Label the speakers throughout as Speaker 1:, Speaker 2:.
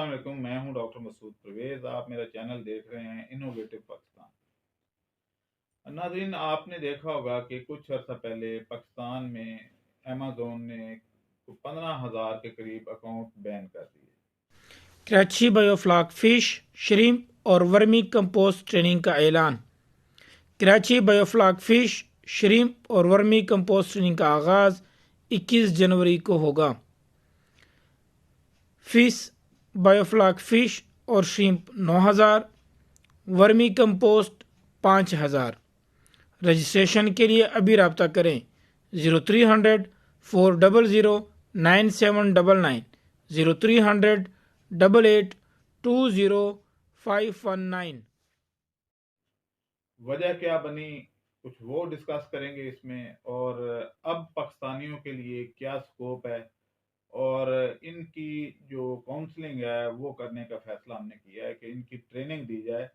Speaker 1: अस्सलाम वालेकुम, मैं हूं डॉक्टर मसूद परवेज। आप मेरा चैनल देख रहे हैं इनोवेटिव पाकिस्तान। नाज़रीन, आपने देखा होगा कि कुछ अर्सा पहले पाकिस्तान में अमेज़ोन ने 15,000 के करीब अकाउंट बैन कर दिए।
Speaker 2: कराची बायोफ्लॉक फिश, श्रिम्प और वर्मी कंपोस्ट ट्रेनिंग का ऐलान। कराची बायोफ्लॉक फिश, श्रिम्प और वर्मी कंपोस्ट ट्रेनिंग का आगाज 21 जनवरी को होगा। फिश बायोफ्लॉक फिश और श्रिम्प 9,000, वर्मी कंपोस्ट 5,000। रजिस्ट्रेशन के लिए अभी रब्ता करें 0300-400-9799, 0300-88-20519।
Speaker 1: वजह क्या बनी, कुछ वो डिस्कस करेंगे इसमें, और अब पाकिस्तानियों के लिए क्या स्कोप है और इनकी जो काउंसलिंग है वो करने का फैसला हमने किया है कि इनकी ट्रेनिंग दी जाए।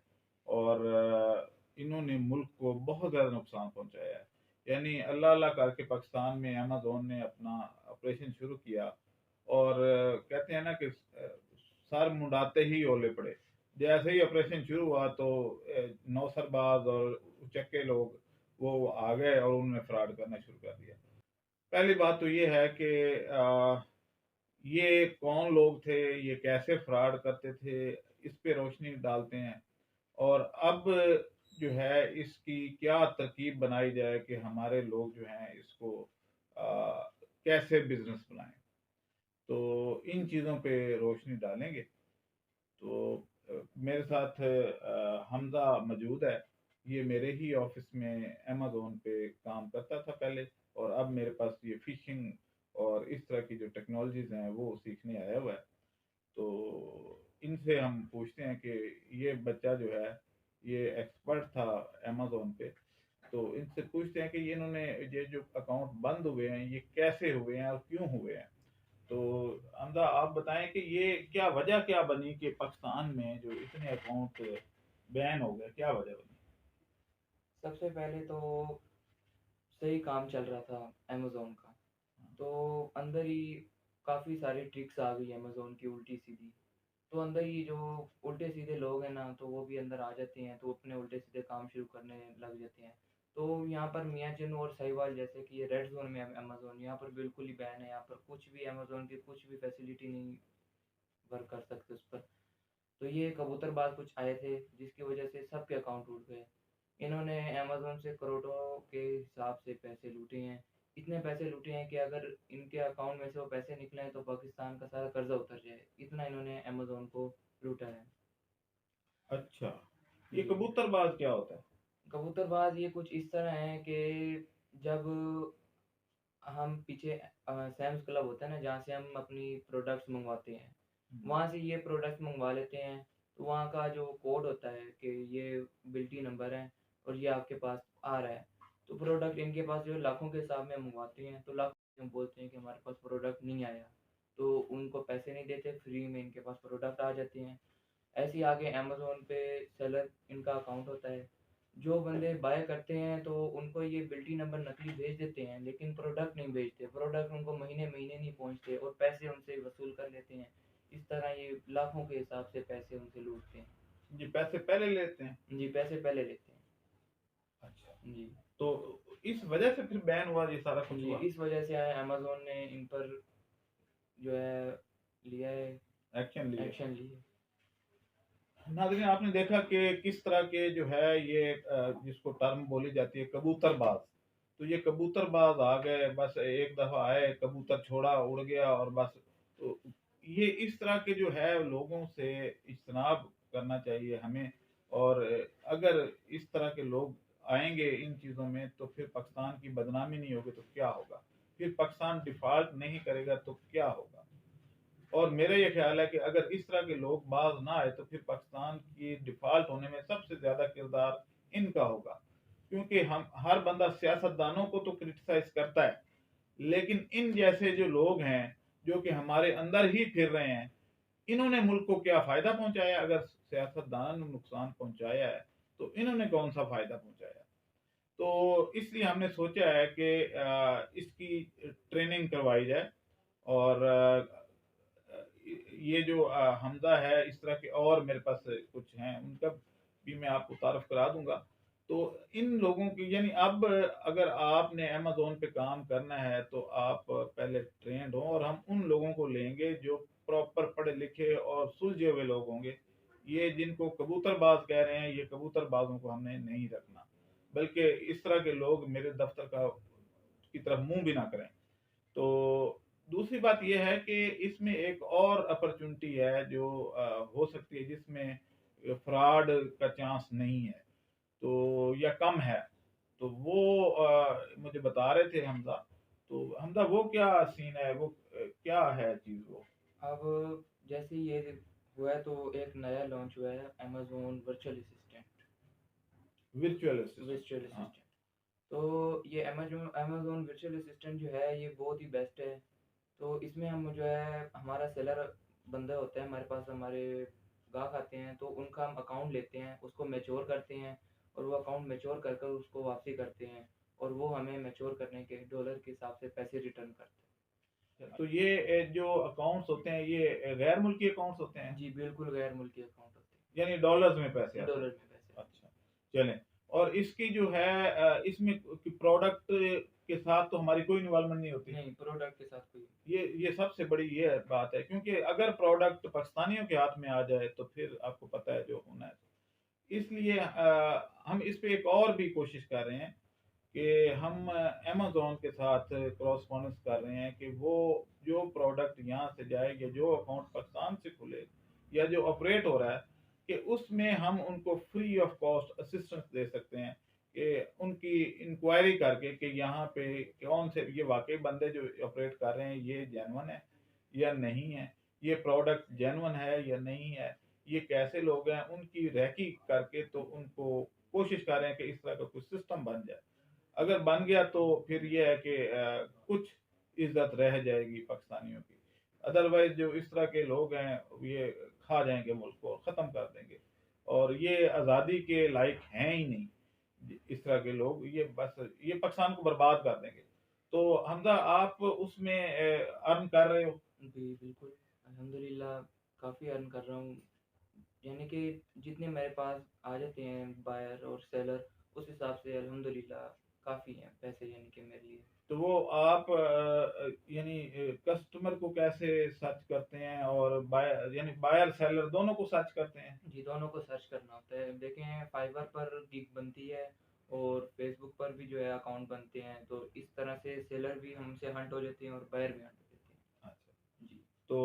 Speaker 1: और इन्होंने मुल्क को बहुत ज़्यादा नुकसान पहुंचाया है। यानी अल्लाह अल्लाह करके पाकिस्तान में अमेज़ोन ने अपना ऑपरेशन शुरू किया और कहते हैं ना कि सर मुंडाते ही ओले पड़े। जैसे ही ऑपरेशन शुरू हुआ तो नौसरबाज और उचक्के लोग वो आ गए और उन्होंने फ्रॉड करना शुरू कर दिया। पहली बात तो ये है कि ये कौन लोग थे, ये कैसे फ्रॉड करते थे, इस पे रोशनी डालते हैं। और अब जो है इसकी क्या तरकीब बनाई जाए कि हमारे लोग जो हैं इसको कैसे बिजनेस बनाएं। तो इन चीज़ों पे रोशनी डालेंगे। तो मेरे साथ हमजा मौजूद है। ये मेरे ही ऑफिस में अमेज़ोन पे काम करता था पहले, और अब मेरे पास ये फिशिंग और इस तरह की जो टेक्नोलॉजीज़ हैं वो सीखने आया हुआ है। तो इनसे हम पूछते हैं कि ये बच्चा जो है ये एक्सपर्ट था अमेज़ोन पे। तो इनसे पूछते हैं कि ये इन्होंने ये जो अकाउंट बंद हुए हैं ये कैसे हुए हैं और क्यों हुए हैं। तो हमदा, आप बताएं कि ये क्या वजह क्या बनी कि पाकिस्तान में जो इतने अकाउंट बैन हो गए, क्या वजह बनी?
Speaker 3: सबसे पहले तो सही काम चल रहा था अमेज़ोन का, तो अंदर ही काफ़ी सारी ट्रिक्स आ गई अमेज़ोन की उल्टी सीधी। तो अंदर ही जो उल्टे सीधे लोग हैं ना, तो वो भी अंदर आ जाते हैं, तो अपने उल्टे सीधे काम शुरू करने लग जाते हैं। तो यहाँ पर मियाचिन और साहिवाल जैसे कि ये रेड जोन में है अमेज़ोन, यहाँ पर बिल्कुल ही बैन है। यहाँ पर कुछ भी अमेज़ोन की कुछ भी फैसिलिटी नहीं वर्क कर सकते उस पर। तो ये कबूतरबाज कुछ आए थे जिसकी वजह से सबके अकाउंट टूट गए। इन्होंने अमेज़न से करोड़ों के हिसाब से पैसे लूटे हैं। इतने पैसे लूटे हैं कि अगर इनके अकाउंट में से वो पैसे निकले तो पाकिस्तान का सारा कर्जा उतर जाए, इतना इन्होंने अमेज़न को लूटा है।
Speaker 1: अच्छा, ये
Speaker 3: जी।
Speaker 1: कबूतरबाज क्या होता है?
Speaker 3: कबूतरबाज ये कुछ इस तरह है कि जब हम पीछे सैम्स क्लब होता है ना, जहाँ से हम अपनी प्रोडक्ट्स मंगवाते हैं, वहाँ से ये प्रोडक्ट्स मंगवा लेते हैं। तो वहाँ का जो कोड होता है कि ये बिल्टी नंबर है और ये आपके पास आ रहा है। तो प्रोडक्ट इनके पास जो लाखों के हिसाब में मंगवाते हैं, तो लाखों हम बोलते हैं कि हमारे पास प्रोडक्ट नहीं आया, तो उनको पैसे नहीं देते, फ्री में इनके पास प्रोडक्ट आ जाते हैं। ऐसे ही आगे अमेज़न पे सेलर इनका अकाउंट होता है। जो बंदे बाय करते हैं तो उनको ये बिल्टी नंबर नकली भेज देते हैं, लेकिन प्रोडक्ट नहीं भेजते। प्रोडक्ट उनको महीने-महीने नहीं पहुँचते और पैसे उनसे वसूल कर लेते हैं। इस तरह ये लाखों के हिसाब से पैसे उनसे लूटते हैं।
Speaker 1: ये पैसे पहले लेते हैं?
Speaker 3: जी, पैसे पहले लेते हैं।
Speaker 1: अच्छा,
Speaker 3: जी।
Speaker 1: तो इस वजह से फिर बैन हुआ, ये सारा कुछ
Speaker 3: जी,
Speaker 1: हुआ?
Speaker 3: इस वजह से अमेज़न ने इन पर जो है लिया है,
Speaker 1: एक्शन लिए?
Speaker 3: एक्शन लिए।
Speaker 1: नाज़रीन, आपने देखा कि किस तरह के जो है ये जिसको टर्म बोली जाती है कबूतरबाज। तो ये कबूतरबाज आ गए, बस एक दफा आए, कबूतर छोड़ा, उड़ गया और बस। तो ये इस तरह के जो है लोगों से इज्तनाब करना चाहिए हमें। और अगर इस तरह के लोग आएंगे इन चीज़ों में तो फिर पाकिस्तान की बदनामी नहीं होगी तो क्या होगा, फिर पाकिस्तान डिफॉल्ट नहीं करेगा तो क्या होगा। और मेरा ये ख्याल है कि अगर इस तरह के लोग बाज ना आए तो फिर पाकिस्तान की डिफॉल्ट होने में सबसे ज्यादा किरदार इनका होगा। क्योंकि हम हर बंदा सियासतदानों को तो क्रिटिसाइज करता है, लेकिन इन जैसे जो लोग हैं जो कि हमारे अंदर ही फिर रहे हैं, इन्होंने मुल्क को क्या फायदा पहुंचाया? अगर सियासतदान ने नुकसान पहुंचाया है तो इन्होंने कौन सा फायदा पहुंचाया? तो इसलिए हमने सोचा है कि इसकी ट्रेनिंग करवाई जाए। और ये जो हमजा है, इस तरह के और मेरे पास कुछ हैं, उनका भी मैं आपको तारुफ करा दूंगा। तो इन लोगों की, यानी अब अगर आपने अमेज़न पे काम करना है तो आप पहले ट्रेंड हो, और हम उन लोगों को लेंगे जो प्रॉपर पढ़े लिखे और सुलझे हुए लोग होंगे। ये जिनको कबूतरबाज कह रहे हैं, ये कबूतरबाजों को हमने नहीं रखना, बल्कि इस तरह के लोग मेरे दफ्तर की तरफ मुंह भी ना करें। तो दूसरी बात ये है कि इसमें एक और अपॉर्चुनिटी है जो हो सकती है, जिसमें फ्रॉड का चांस नहीं है, तो या कम है। तो वो मुझे बता रहे थे हमजा। तो हमजा, वो क्या सीन है, वो क्या है चीज़ वो?
Speaker 3: अब जैसे ये हुआ है तो एक नया लॉन्च हुआ है Amazon virtual assistant.
Speaker 1: Virtual assistant.
Speaker 3: Virtual
Speaker 1: हाँ।
Speaker 3: असिस्टेंट तो ये अमेज़न वर्चुअल असिस्टेंट जो है ये बहुत ही बेस्ट है। तो इसमें हम जो है हमारा सेलर बंदा होता है हमारे पास, हमारे गाहक आते हैं तो उनका हम अकाउंट लेते हैं, उसको मैच्योर करते हैं और वो अकाउंट मैच्योर कर कर उसको वापसी करते हैं और वो हमें मैच्योर करने के डॉलर के हिसाब से पैसे रिटर्न करते
Speaker 1: तो ये जो अकाउंट्स होते हैं, ये गैर मुल्की अकाउंट्स होते
Speaker 3: हैं।
Speaker 1: हैं,
Speaker 3: जी बिल्कुल गैर मुल्की अकाउंट होते
Speaker 1: यानी डॉलर्स में पैसे
Speaker 3: हैं,
Speaker 1: आते
Speaker 3: डॉलर
Speaker 1: हैं।
Speaker 3: में पैसे।
Speaker 1: अच्छा, चलें। और इसकी जो है इसमें प्रोडक्ट के साथ तो हमारी कोई इन्वॉल्वमेंट नहीं होती।
Speaker 3: नहीं, प्रोडक्ट के साथ कोई।
Speaker 1: ये सबसे बड़ी ये बात है, क्योंकि अगर प्रोडक्ट पाकिस्तानियों के हाथ में आ जाए तो फिर आपको पता है जो होना है। इसलिए हम इस पे एक और भी कोशिश कर रहे हैं कि हम अमेज़न के साथ कॉरेस्पॉन्डेंस कर रहे हैं कि वो जो प्रोडक्ट यहाँ से जाए, या जो अकाउंट पाकिस्तान से खुले, या जो ऑपरेट हो रहा है, कि उसमें हम उनको फ्री ऑफ कॉस्ट असिस्टेंस दे सकते हैं, कि उनकी इंक्वायरी करके कि यहाँ पे कौन से ये वाकई बंदे जो ऑपरेट कर रहे हैं ये जेन्युइन है या नहीं है, ये प्रोडक्ट जेन्युइन है या नहीं है, ये कैसे लोग हैं, उनकी रैकी करके तो उनको कोशिश कर रहे हैं कि इस तरह का कुछ सिस्टम बन जाए। अगर बन गया तो फिर ये है कि कुछ इज्जत रह जाएगी पाकिस्तानियों की। अदरवाइज जो इस तरह के लोग हैं ये खा जाएंगे मुल्क को, ख़त्म कर देंगे, और ये आज़ादी के लायक हैं ही नहीं। इस तरह के लोग ये बस ये पाकिस्तान को बर्बाद कर देंगे। तो हमजा, आप उसमें अर्न कर रहे हो?
Speaker 3: जी बिल्कुल, अल्हम्दुलिल्लाह काफ़ी अर्न कर रहा हूँ। यानी कि जितने मेरे पास आ जाते हैं बायर और सेलर, उस हिसाब से अल्हम्दुलिल्लाह काफ़ी हैं पैसे, यानी कि मेरे लिए।
Speaker 1: तो वो आप यानी कस्टमर को कैसे सर्च करते हैं, और बायर यानी बायर सेलर दोनों को सर्च करते हैं?
Speaker 3: जी, दोनों को सर्च करना होता है। देखें, फाइवर पर गिग बनती है और फेसबुक पर भी जो है अकाउंट बनते हैं, तो इस तरह से सेलर भी हमसे हंट हो जाते हैं और बायर भी हंट हो जाते हैं।
Speaker 1: अच्छा,
Speaker 3: जी।
Speaker 1: तो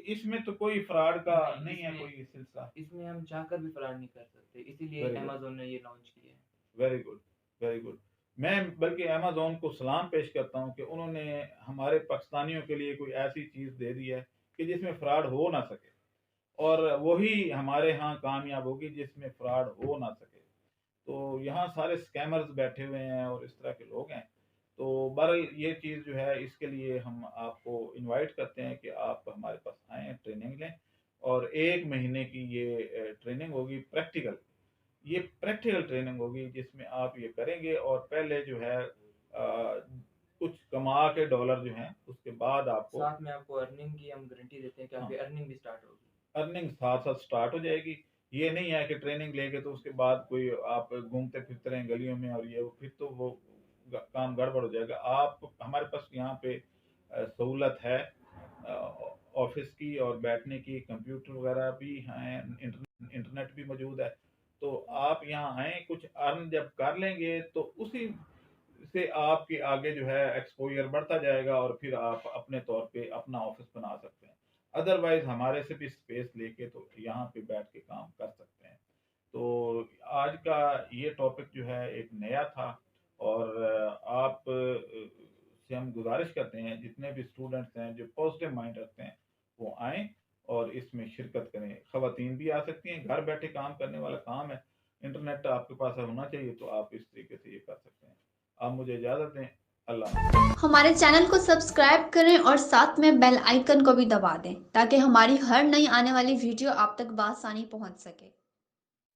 Speaker 1: इसमें तो कोई फ्रॉड का नहीं है
Speaker 3: इसमें
Speaker 1: कोई सिलसिला?
Speaker 3: इसमें हम चाहकर भी फ्रॉड नहीं कर सकते, इसीलिए
Speaker 1: वेरी गुड,
Speaker 3: अमेज़न ने ये लॉन्च किया है।
Speaker 1: Very good, very good. मैं बल्कि अमेज़न को सलाम पेश करता हूँ कि उन्होंने हमारे पाकिस्तानियों के लिए कोई ऐसी चीज़ दे दी है कि जिसमें फ्रॉड हो ना सके, और वही हमारे यहाँ कामयाब होगी जिसमें फ्रॉड हो ना सके। तो यहाँ सारे स्कैमर्स बैठे हुए हैं और इस तरह के लोग हैं। तो बहरहाल ये चीज़ जो है, इसके लिए हम आपको इनवाइट करते हैं कि आप हमारे पास आएँ, ट्रेनिंग लें, और 1 महीने की ये ट्रेनिंग होगी प्रैक्टिकल। ये प्रैक्टिकल ट्रेनिंग होगी जिसमें आप ये करेंगे, और पहले जो है कुछ कमा के डॉलर जो हैं, उसके बाद आपको
Speaker 3: साथ में आपको अर्निंग की हम गारंटी देते हैं कि आपकी अर्निंग भी स्टार्ट होगी।
Speaker 1: अर्निंग साथ-साथ स्टार्ट हो जाएगी। ये नहीं है कि ट्रेनिंग लेके तो उसके बाद कोई आप घूमते फिरते रहें गलियों में, और ये फिर तो वो काम गड़बड़ हो जाएगा। आप हमारे पास यहाँ पे सहूलत है ऑफिस की और बैठने की, कंप्यूटर वगैरह भी हैं, इंटरनेट भी मौजूद है। तो आप यहाँ आएँ, कुछ अर्न जब कर लेंगे तो उसी से आपके आगे जो है एक्सपोज़र बढ़ता जाएगा, और फिर आप अपने तौर पे अपना ऑफिस बना सकते हैं। अदरवाइज़ हमारे से भी स्पेस लेके तो यहाँ पे बैठ के काम कर सकते हैं। तो आज का ये टॉपिक जो है एक नया था, और आप से हम गुज़ारिश करते हैं जितने भी स्टूडेंट्स हैं जो पॉजिटिव माइंड रखते हैं, वो आएँ और इसमें शिरकत करें। ख़वातीन भी आ सकती हैं, घर बैठे काम करने वाला काम है। इंटरनेट आपके पास होना चाहिए, तो आप इस तरीके से ये कर सकते हैं। आप मुझे इजाज़त दें। अल्लाह।
Speaker 4: हमारे चैनल को सब्सक्राइब करें और साथ में बेल आइकन को भी दबा दें ताकि हमारी हर नई आने वाली वीडियो आप तक बआसानी पहुंच सके।